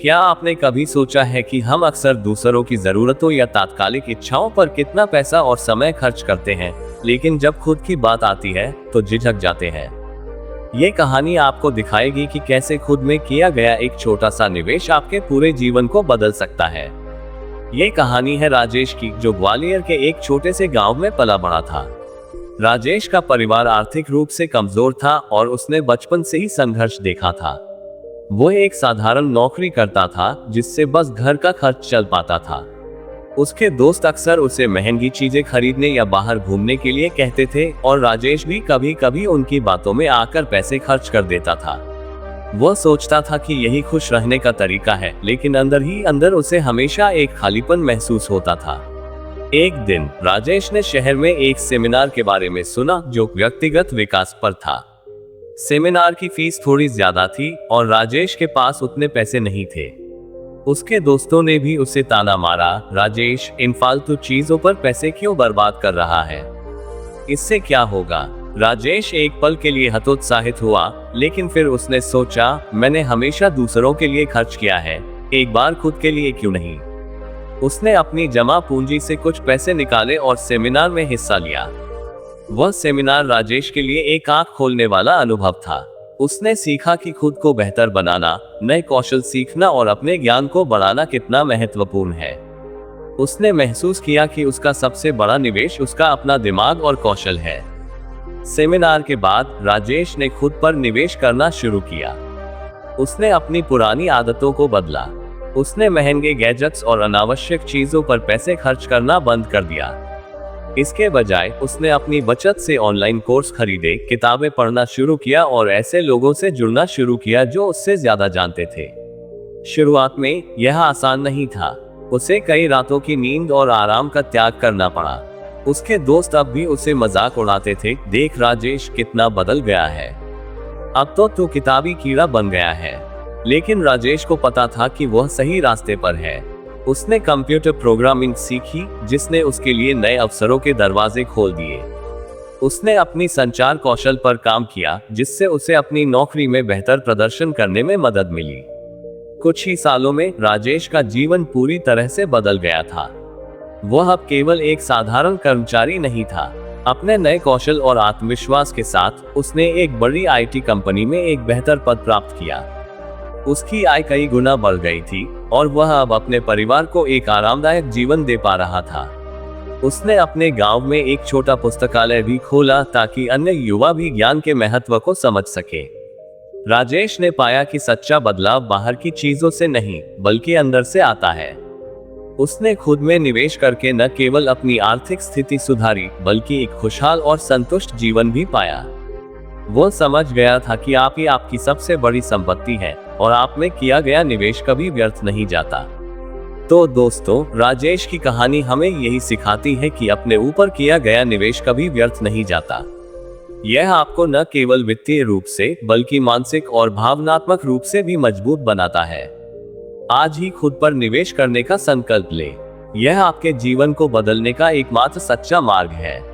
क्या आपने कभी सोचा है कि हम अक्सर दूसरों की जरूरतों या तात्कालिक इच्छाओं पर कितना पैसा और समय खर्च करते हैं, लेकिन जब खुद की बात आती है तो झिझक जाते हैं। ये कहानी आपको दिखाएगी कि कैसे खुद में किया गया एक छोटा सा निवेश आपके पूरे जीवन को बदल सकता है। ये कहानी है राजेश की, जो ग्वालियर के एक छोटे से गांव में पला बड़ा था। राजेश का परिवार आर्थिक रूप से कमजोर था और उसने बचपन से ही संघर्ष देखा था। वो एक साधारण नौकरी करता था जिससे बस घर का खर्च चल पाता था। उसके दोस्त अक्सर उसे महंगी चीजें खरीदने या बाहर घूमने के लिए कहते थे और राजेश भी कभी कभी उनकी बातों में आकर पैसे खर्च कर देता था। वह सोचता था कि यही खुश रहने का तरीका है, लेकिन अंदर ही अंदर उसे हमेशा एक खालीपन महसूस होता था। एक दिन राजेश ने शहर में एक सेमिनार के बारे में सुना जो व्यक्तिगत विकास पर था। सेमिनार की फीस थोड़ी ज्यादा थी और राजेश के पास उतने पैसे नहीं थे। उसके दोस्तों ने भी उसे ताना मारा, राजेश इन फालतू चीजों पर पैसे क्यों बर्बाद कर रहा है, इससे क्या होगा। राजेश एक पल के लिए हतोत्साहित हुआ, लेकिन फिर उसने सोचा, मैंने हमेशा दूसरों के लिए खर्च किया है, एक बार खुद के लिए क्यों नहीं। उसने अपनी जमा पूंजी से कुछ पैसे निकाले और सेमिनार में हिस्सा लिया। वह सेमिनार राजेश के लिए एक आंख खोलने वाला अनुभव था। उसने सीखा कि खुद को बेहतर बनाना, नए कौशल सीखना और अपने ज्ञान को बढ़ाना कितना महत्वपूर्ण है। उसने महसूस किया कि उसका सबसे बड़ा निवेश उसका अपना दिमाग और कौशल है। सेमिनार के बाद राजेश ने खुद पर निवेश करना शुरू किया। उसने अपनी पुरानी आदतों को बदला। उसने महंगे गैजेट्स और अनावश्यक चीजों पर पैसे खर्च करना बंद कर दिया। इसके बजाय उसने अपनी बचत से ऑनलाइन कोर्स खरीदे, किताबें पढ़ना शुरू किया और ऐसे लोगों से जुड़ना शुरू किया जो उससे ज्यादा जानते थे। शुरुआत में यह आसान नहीं था। उसे कई रातों की नींद और आराम का त्याग करना पड़ा। उसके दोस्त अब भी उसे मजाक उड़ाते थे, देख राजेश कितना बदल गया है, अब तो तू किताबी कीड़ा बन गया है। लेकिन राजेश को पता था कि वह सही रास्ते पर है। उसने कंप्यूटर प्रोग्रामिंग सीखी, जिसने उसके लिए नए अवसरों के दरवाजे खोल दिए। उसने अपनी संचार कौशल पर काम किया, जिससे उसे अपनी नौकरी में बेहतर प्रदर्शन करने में मदद मिली। कुछ ही सालों में राजेश का जीवन पूरी तरह से बदल गया था। वह अब केवल एक साधारण कर्मचारी नहीं था। अपने नए कौशल और आत्मविश्वास के साथ उसने एक बड़ी आईटी कंपनी में एक बेहतर पद प्राप्त किया। उसकी आय कई गुना बढ़ गई थी और वह अब अपने परिवार को एक आरामदायक जीवन दे पा रहा था। उसने अपने गांव में एक छोटा पुस्तकालय भी खोला ताकि अन्य युवा भी ज्ञान के महत्व को समझ सके। राजेश ने पाया कि सच्चा बदलाव बाहर की चीजों से नहीं, बल्कि अंदर से आता है। उसने खुद में निवेश करके न केवल अपनी आर्थिक स्थिति सुधारी, बल्कि एक खुशहाल और संतुष्ट जीवन भी पाया। वो समझ गया था कि आप ही आपकी सबसे बड़ी संपत्ति है और आप में किया गया निवेश कभी व्यर्थ नहीं जाता। तो दोस्तों, राजेश की कहानी हमें यही सिखाती है कि अपने ऊपर किया गया निवेश कभी व्यर्थ नहीं जाता। यह आपको न केवल वित्तीय रूप से, बल्कि मानसिक और भावनात्मक रूप से भी मजबूत बनाता है। आज ही खुद पर निवेश करने का संकल्प लें। यह आपके जीवन को बदलने का एकमात्र सच्चा मार्ग है।